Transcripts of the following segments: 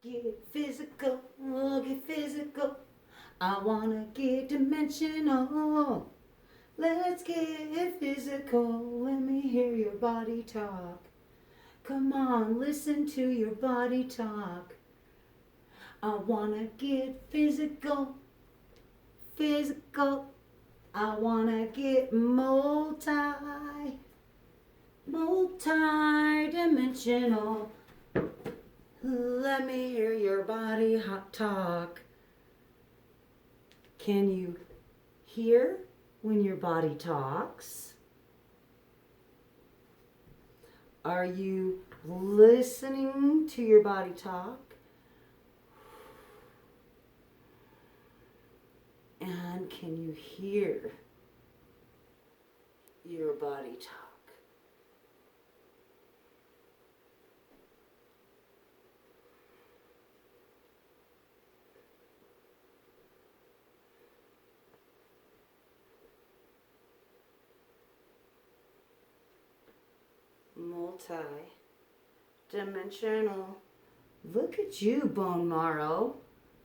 Get physical, oh, get physical. I wanna get dimensional. Let's get physical. Let me hear your body talk. Come on, listen to your body talk. I wanna get physical, physical. I wanna get multi-dimensional. Let me hear your body hot talk. Can you hear when your body talks? Are you listening to your body talk? And can you hear your body talk? Multi-dimensional. Look at you, bone marrow.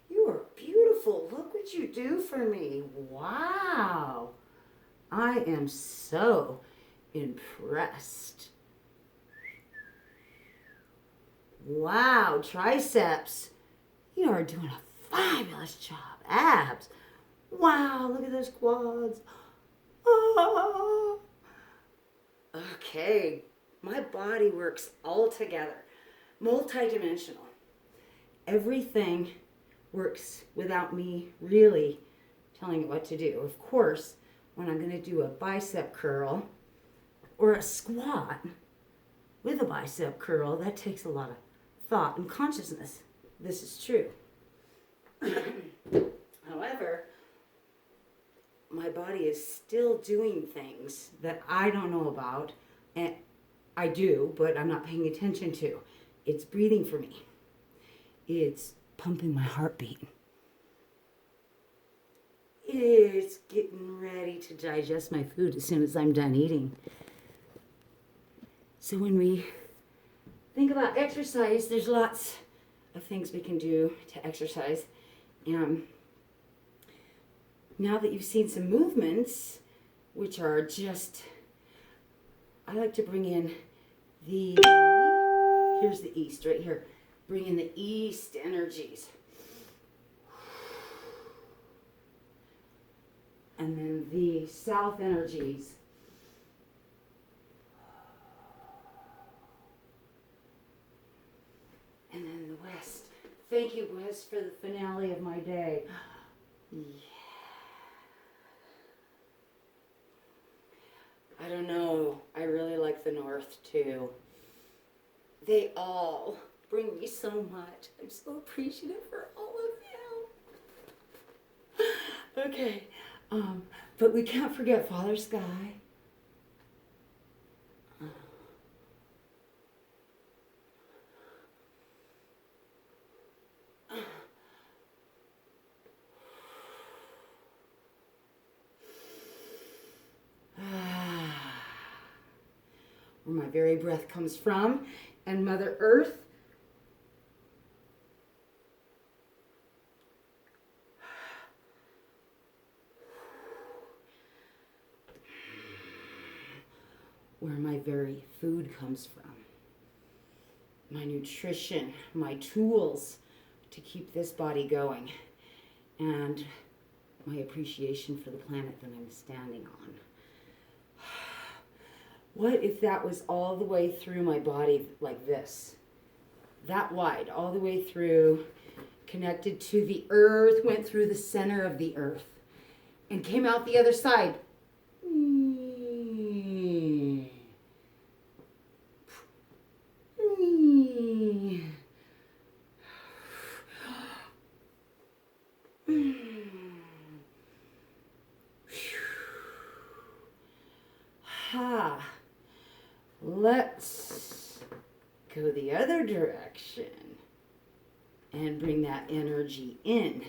You are beautiful. Look what you do for me. Wow. I am so impressed. Wow, triceps. You are doing a fabulous job. Abs. Wow, look at those quads. Oh. Okay, my body works all together. Multidimensional. Everything works without me really telling it what to do. Of course, when I'm going to do a bicep curl or a squat with a bicep curl, that takes a lot of thought and consciousness. This is true. However, my body is still doing things that I don't know about, and I do, but I'm not paying attention to. It's breathing for me. It's pumping my heartbeat. It's getting ready to digest my food as soon as I'm done eating. So when we think about exercise, there's lots of things we can do to exercise. Now that you've seen some movements, which are just, I like to bring in here's the east right here. Bring in the east energies. And then the south energies. And then the west. Thank you, West, for the finale of my day. Yeah. I don't know. I really like the north too. They all bring me so much. I'm so appreciative for all of them. Okay. But we can't forget Father Sky. Where my very breath comes from, and Mother Earth. Where my very food comes from. My nutrition, my tools to keep this body going, and my appreciation for the planet that I'm standing on. What if that was all the way through my body like this? That wide, all the way through, connected to the earth, went through the center of the earth, and came out the other side. Let's go the other direction and bring that energy in.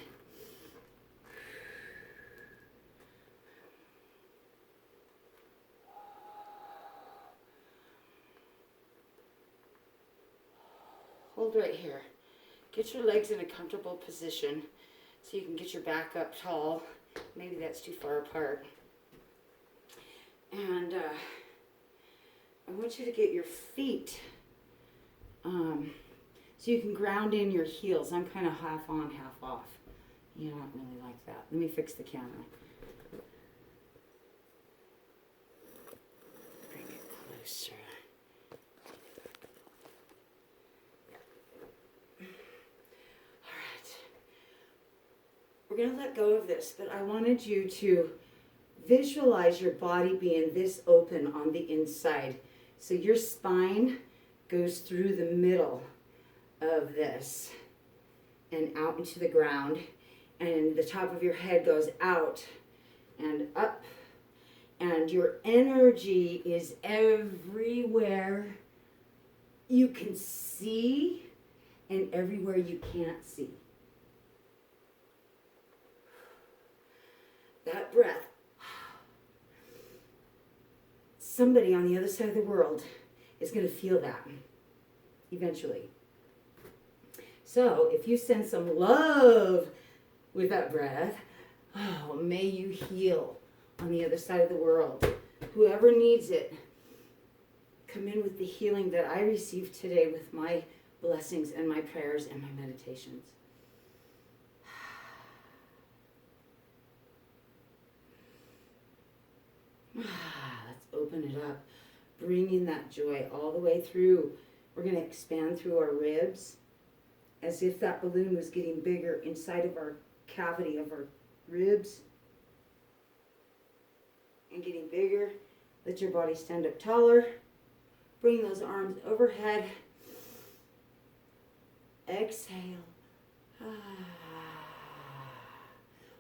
Hold right here. Get your legs in a comfortable position so you can get your back up tall. Maybe that's too far apart. And I want you to get your feet so you can ground in your heels. I'm kind of half on, half off. You don't really like that. Let me fix the camera. Bring it closer. We're going to let go of this, but I wanted you to visualize your body being this open on the inside. So your spine goes through the middle of this and out into the ground, and the top of your head goes out and up, and your energy is everywhere you can see and everywhere you can't see. That breath, somebody on the other side of the world is going to feel that eventually. So if you send some love with that breath, oh, may you heal on the other side of the world. Whoever needs it, come in with the healing that I received today with my blessings and my prayers and my meditations. Let's open it up, bringing that joy all the way through. We're going to expand through our ribs as if that balloon was getting bigger inside of our cavity of our ribs and getting bigger. Let your body stand up taller. Bring those arms overhead. Exhale.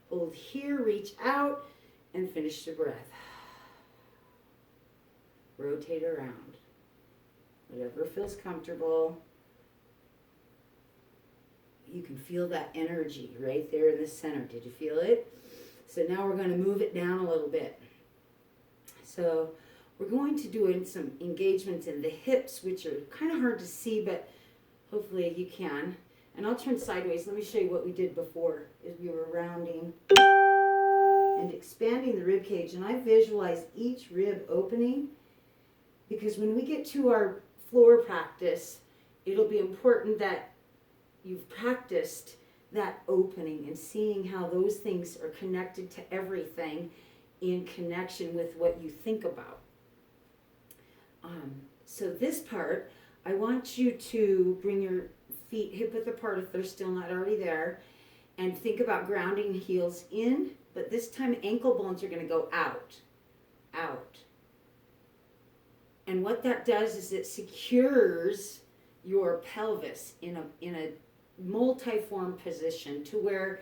Hold here, reach out, and finish the breath. Rotate around. Whatever feels comfortable. You can feel that energy right there in the center. Did you feel it? So now we're going to move it down a little bit. So we're going to do some engagements in the hips, which are kind of hard to see, but hopefully you can. And I'll turn sideways. Let me show you what we did before as we were rounding and expanding the rib cage. And I visualize each rib opening, because when we get to our floor practice, it'll be important that you've practiced that opening and seeing how those things are connected to everything in connection with what you think about. So this part, I want you to bring your feet hip width apart if they're still not already there, and think about grounding heels in, but this time ankle bones are going to go out, out. And what that does is it secures your pelvis in a multiform position to where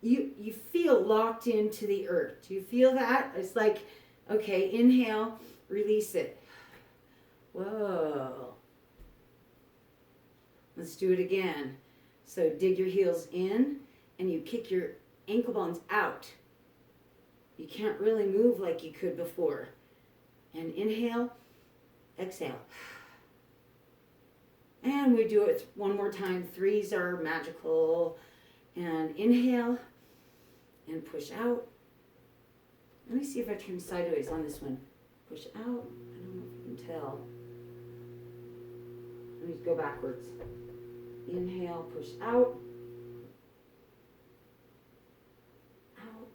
you feel locked into the earth. Do you feel that? It's like, okay, inhale, release it. Whoa. Let's do it again. So dig your heels in and you kick your ankle bones out. You can't really move like you could before. And inhale, exhale. And we do it one more time. Threes are magical. And inhale and push out. Let me see if I turn sideways on this one. Push out. I don't know if you can tell. Let me go backwards. Inhale, push out. Out.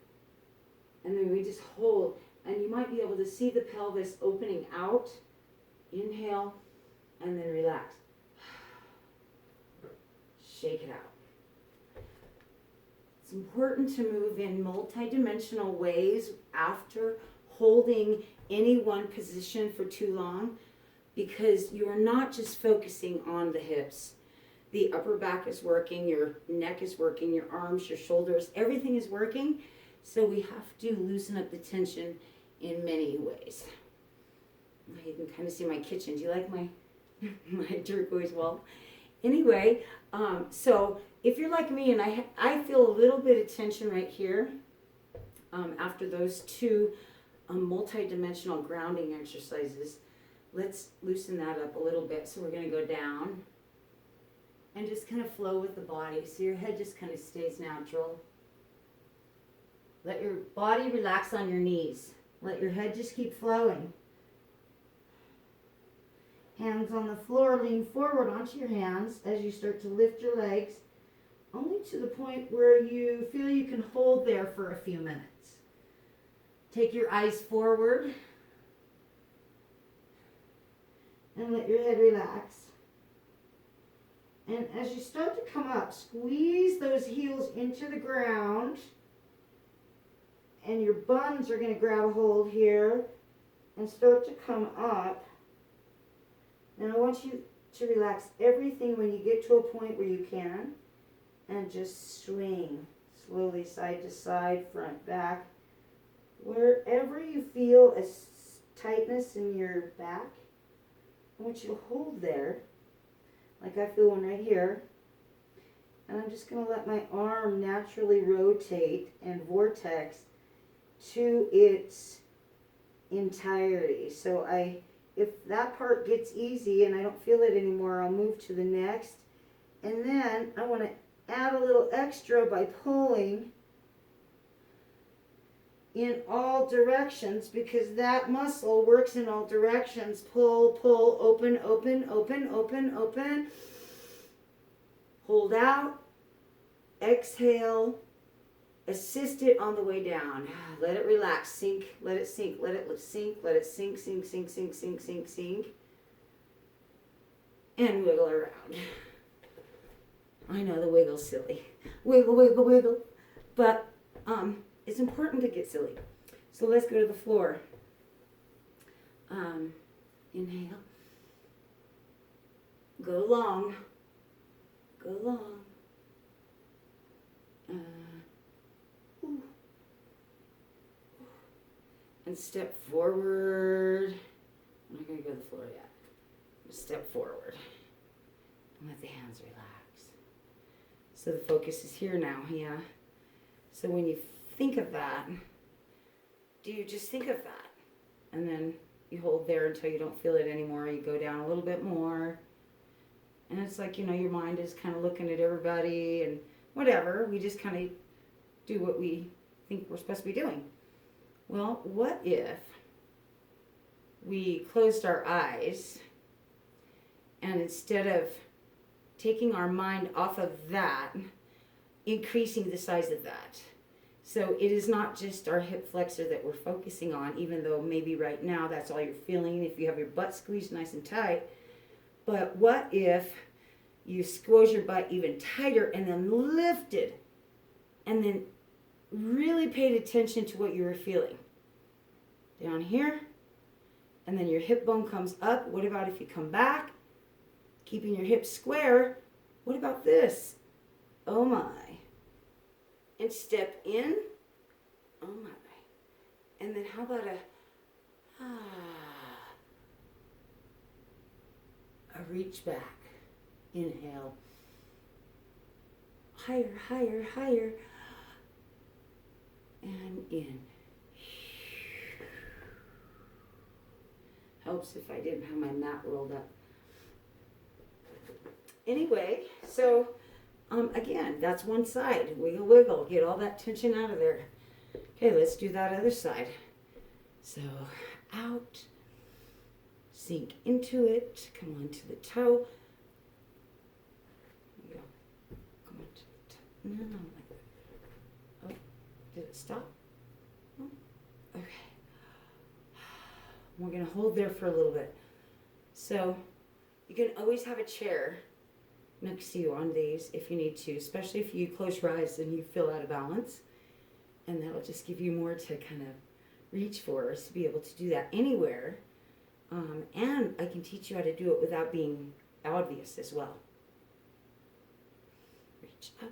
And then we just hold. And you might be able to see the pelvis opening out. Inhale, and then relax. Shake it out. It's important to move in multi-dimensional ways after holding any one position for too long, because you're not just focusing on the hips. The upper back is working, your neck is working, your arms, your shoulders, everything is working. So we have to loosen up the tension in many ways. You can kind of see my kitchen. Do you like my turquoise wall? Anyway, so if you're like me, and I feel a little bit of tension right here after those two multi-dimensional grounding exercises, let's loosen that up a little bit. So we're going to go down and just kind of flow with the body. So your head just kind of stays natural. Let your body relax on your knees. Let your head just keep flowing. Hands on the floor, lean forward onto your hands as you start to lift your legs, only to the point where you feel you can hold there for a few minutes. Take your eyes forward and let your head relax. And as you start to come up, squeeze those heels into the ground, and your buns are going to grab a hold here and start to come up. Now I want you to relax everything when you get to a point where you can, and just swing slowly side to side, front, back. Wherever you feel a tightness in your back, I want you to hold there, like I feel one right here. And I'm just going to let my arm naturally rotate and vortex to its entirety. So if that part gets easy and I don't feel it anymore, I'll move to the next. And then I want to add a little extra by pulling in all directions, because that muscle works in all directions. Pull, pull, open, open, open, open, open. Hold out. Exhale. Assist it on the way down. Let it relax. Sink. Let it sink. Let it sink. Let it sink, sink, sink, sink, sink, sink, sink. And wiggle around. I know the wiggle's silly. Wiggle, wiggle, wiggle. But it's important to get silly. So let's go to the floor. Inhale. Go long. Go long. And step forward. I'm not going to go to the floor yet. Step forward. And let the hands relax. So the focus is here now, yeah? So when you think of that, do you just think of that? And then you hold there until you don't feel it anymore. You go down a little bit more. And it's like, you know, your mind is kind of looking at everybody and whatever. We just kind of do what we think we're supposed to be doing. Well, what if we closed our eyes and instead of taking our mind off of that, increasing the size of that? So it is not just our hip flexor that we're focusing on, even though maybe right now that's all you're feeling if you have your butt squeezed nice and tight. But what if you squeeze your butt even tighter and then lifted and then really paid attention to what you were feeling? Down here, and then your hip bone comes up. What about if you come back, keeping your hips square? What about this? Oh my. And step in. Oh my. And then how about a reach back. Inhale. Higher, higher, higher. And in. Helps if I didn't have my mat rolled up. Anyway, so again, that's one side. Wiggle, wiggle. Get all that tension out of there. Okay, let's do that other side. So out. Sink into it. Come on to the toe. There you go. Come on to the toe. No, like that. Oh, did it stop? Oh, okay. We're going to hold there for a little bit. So you can always have a chair next to you on these if you need to, especially if you close your eyes and you feel out of balance. And that'll just give you more to kind of reach for, is to be able to do that anywhere. And I can teach you how to do it without being obvious as well. Reach up.